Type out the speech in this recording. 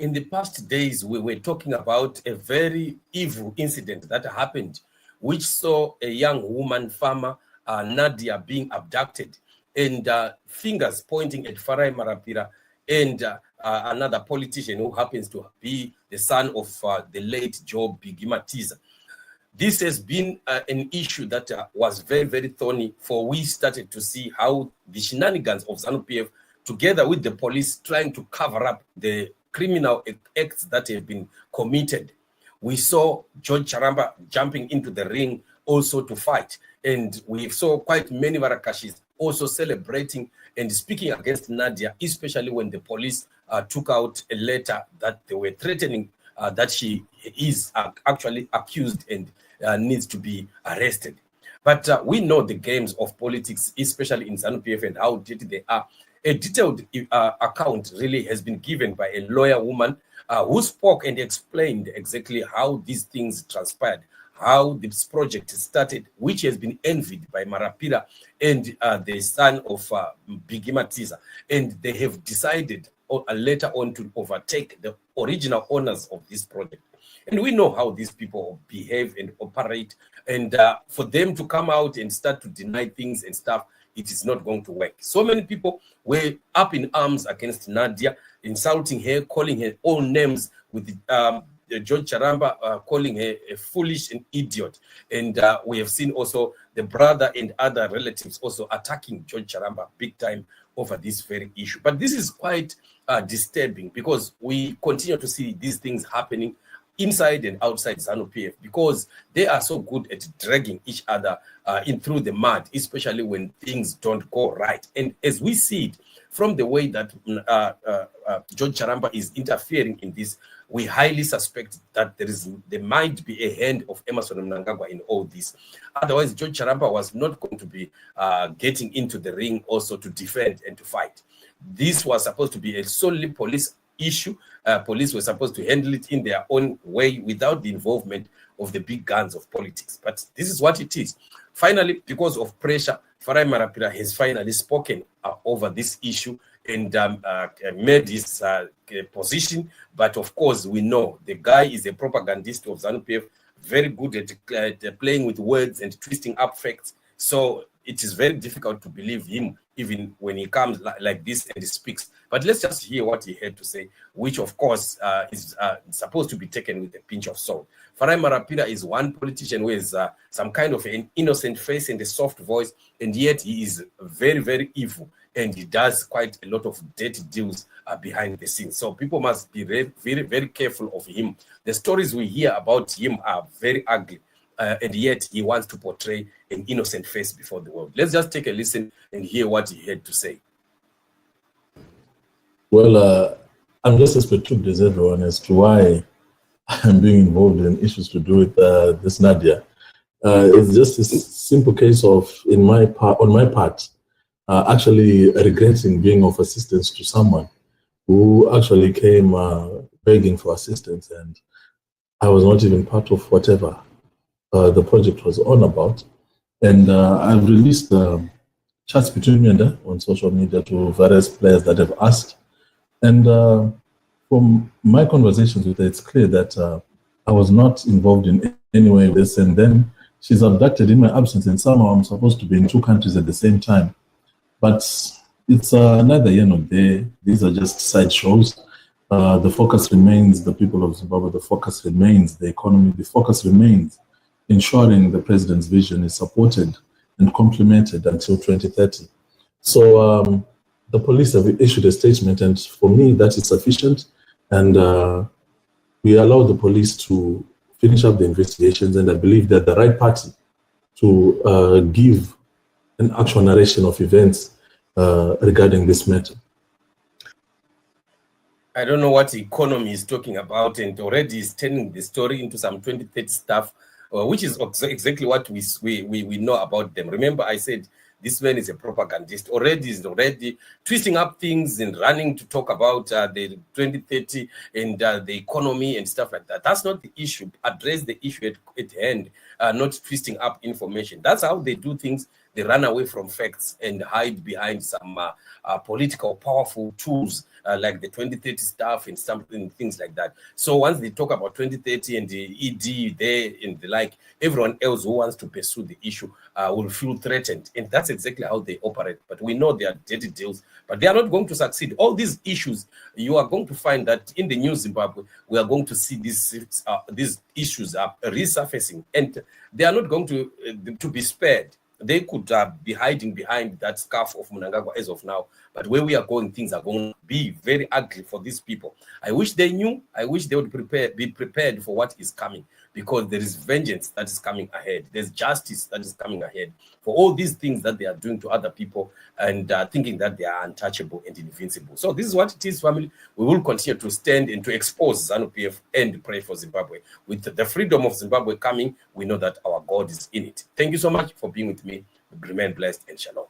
in the past days, we were talking about a very evil incident that happened, which saw a young woman farmer, Nadia, being abducted, and fingers pointing at Farai Marapira and another politician who happens to be the son of the late Job Bigimatiza. This has been an issue that was very, very thorny, for we started to see how the shenanigans of ZANU-PF, together with the police trying to cover up the criminal acts that have been committed. We saw George Charamba jumping into the ring also to fight. And we saw quite many Varakashis also celebrating and speaking against Nadia, especially when the police took out a letter that they were threatening that she is actually accused and needs to be arrested. But we know the games of politics, especially in ZANU-PF, and how dirty they are. A detailed account really has been given by a lawyer woman who spoke and explained exactly how these things transpired, how this project started, which has been envied by Marapira and the son of Bigimatiza. And they have decided later on to overtake the original owners of this project. And we know how these people behave and operate. And for them to come out and start to deny things and stuff, it is not going to work. So many people were up in arms against Nadia, insulting her, calling her all names, with George Charamba calling her a foolish and idiot. And we have seen also the brother and other relatives also attacking George Charamba big time over this very issue. But this is quite disturbing, because we continue to see these things happening inside and outside ZANU-PF, because they are so good at dragging each other in through the mud, especially when things don't go right. And as we see it from the way that George Charamba is interfering in this, we highly suspect that there might be a hand of Emmerson Mnangagwa in all this. Otherwise, George Charamba was not going to be getting into the ring also to defend and to fight. This was supposed to be a solely police issue. Police were supposed to handle it in their own way without the involvement of the big guns of politics. But this is what it is. Finally, because of pressure, Farai Marapira has finally spoken over this issue and made his position. But of course, we know the guy is a propagandist of ZANU-PF, very good at playing with words and twisting up facts. So it is very difficult to believe him, even when he comes like this and he speaks. But let's just hear what he had to say, which of course is supposed to be taken with a pinch of salt. Farai Marapira is one politician who has some kind of an innocent face and a soft voice, and yet he is very, very evil, and he does quite a lot of dirty deals behind the scenes. So people must be very, very, very careful of him. The stories we hear about him are very ugly. And yet he wants to portray an innocent face before the world. Let's just take a listen and hear what he had to say. Well, I'm just as perturbed as everyone as to why I'm being involved in issues to do with this Nadia. It's just a simple case of, on my part, actually regretting being of assistance to someone who actually came begging for assistance, and I was not even part of whatever the project was on about. And I've released chats between me and her on social media to various players that have asked. And from my conversations with her, it's clear that I was not involved in any way with this. And then she's abducted in my absence, and somehow I'm supposed to be in two countries at the same time. But it's neither here nor there. These are just sideshows. The focus remains the people of Zimbabwe. The focus remains the economy. The focus remains ensuring the president's vision is supported and complemented until 2030. So the police have issued a statement, and for me, that is sufficient. And we allow the police to finish up the investigations, and I believe that the right party to give an actual narration of events regarding this matter. I don't know what the economy is talking about, and already is turning the story into some 2030 stuff, which is exactly what we know about them. Remember, I said this man is a propagandist. Is already twisting up things and running to talk about the 2030 and the economy and stuff like that. That's not the issue. Address the issue at hand, not twisting up information. That's how they do things. They run away from facts and hide behind some political powerful tools like the 2030 stuff and something, things like that. So once they talk about 2030 and the ED there and the like, everyone else who wants to pursue the issue will feel threatened. And that's exactly how they operate. But we know they are dirty deals, but they are not going to succeed. All these issues, you are going to find that in the new Zimbabwe, we are going to see these issues are resurfacing, and they are not going to be spared. They could be hiding behind that scarf of Mnangagwa as of now. But where we are going, things are going to be very ugly for these people. I wish they knew. I wish they would be prepared for what is coming, because there is vengeance that is coming ahead. There's justice that is coming ahead for all these things that they are doing to other people and thinking that they are untouchable and invincible. So this is what it is, family. We will continue to stand and to expose ZANU-PF and pray for Zimbabwe. With the freedom of Zimbabwe coming, we know that our God is in it. Thank you so much for being with me. Remain blessed and shalom.